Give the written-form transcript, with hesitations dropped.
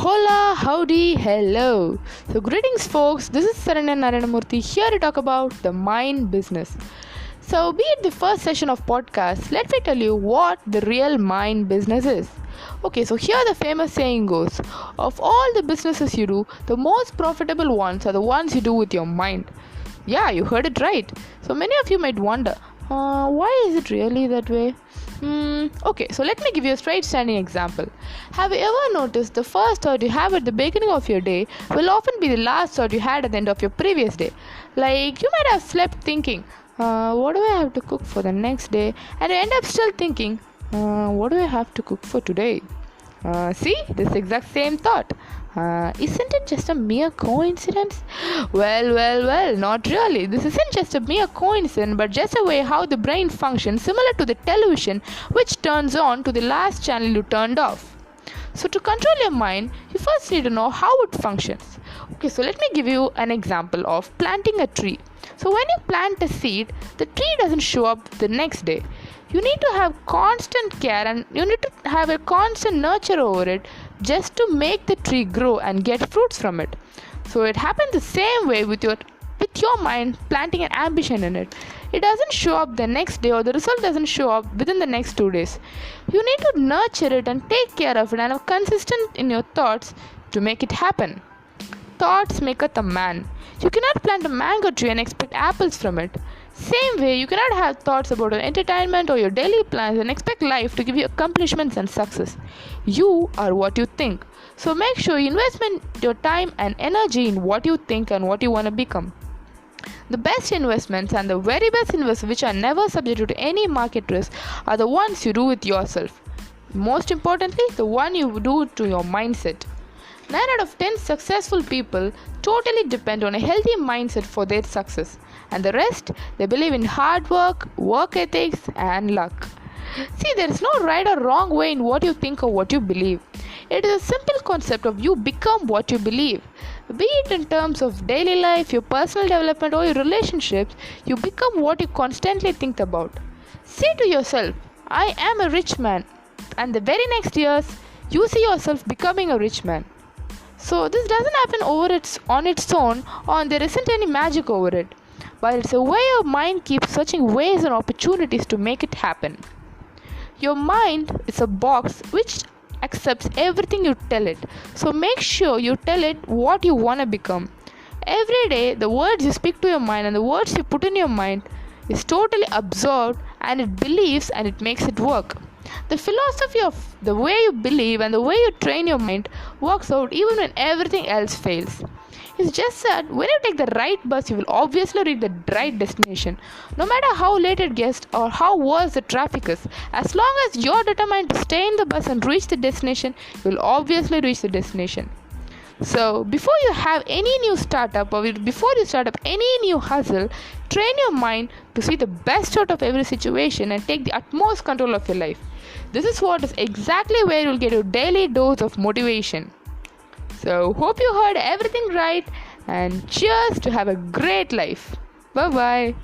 Hola, howdy, hello. Greetings, folks. This is Saranya Narayanamurthy here to talk about the mind business. Be it the first session of podcast, let me tell you what the real mind business is. Here the famous saying goes: of all the businesses you do, the most profitable ones are the ones you do with your mind. Yeah, you heard it right. So many of you might wonder, why is it really that way? Let me give you a straight standing example. Have you ever noticed the first thought you have at the beginning of your day will often be the last thought you had at the end of your previous day? Like, you might have slept thinking, what do I have to cook for the next day? And you end up still thinking, what do I have to cook for today? See, this exact same thought. Isn't it just a mere coincidence? Well, not really. This isn't just a mere coincidence, but just a way how the brain functions, similar to the television, which turns on to the last channel you turned off. So, to control your mind, you first need to know how it functions. Let me give you an example of planting a tree. So, when you plant a seed, the tree doesn't show up the next day. You need to have constant care and you need to have a constant nurture over it just to make the tree grow and get fruits from it. So it happens the same way with your mind planting an ambition in it. It doesn't show up the next day, or the result doesn't show up within the next 2 days. You need to nurture it and take care of it and are consistent in your thoughts to make it happen. Thoughts maketh a man. You cannot plant a mango tree and expect apples from it. Same way, you cannot have thoughts about your entertainment or your daily plans and expect life to give you accomplishments and success. You are what you think. So make sure you invest your time and energy in what you think and what you want to become. The best investments and the very best investments, which are never subject to any market risk, are the ones you do with yourself. Most importantly, the one you do to your mindset. 9 out of 10 successful people totally depend on a healthy mindset for their success. And the rest, they believe in hard work ethics, and luck. See, there is no right or wrong way in what you think or what you believe. It is a simple concept of you become what you believe. Be it in terms of daily life, your personal development, or your relationships, you become what you constantly think about. Say to yourself, I am a rich man. And the very next years, you see yourself becoming a rich man. So this doesn't happen on its own, or there isn't any magic over it. But it's a way your mind keeps searching ways and opportunities to make it happen. Your mind is a box which accepts everything you tell it. So make sure you tell it what you want to become. Every day, the words you speak to your mind and the words you put in your mind is totally absorbed, and it believes and it makes it work. The philosophy of the way you believe and the way you train your mind works out even when everything else fails. It's just that when you take the right bus, you will obviously reach the right destination. No matter how late it gets or how worse the traffic is, as long as you're determined to stay in the bus and reach the destination, you will obviously reach the destination. So, before you have any new startup or before you start up any new hustle, train your mind to see the best out of every situation and take the utmost control of your life. This is what is exactly where you will get your daily dose of motivation. So, hope you heard everything right, and cheers to have a great life. Bye bye.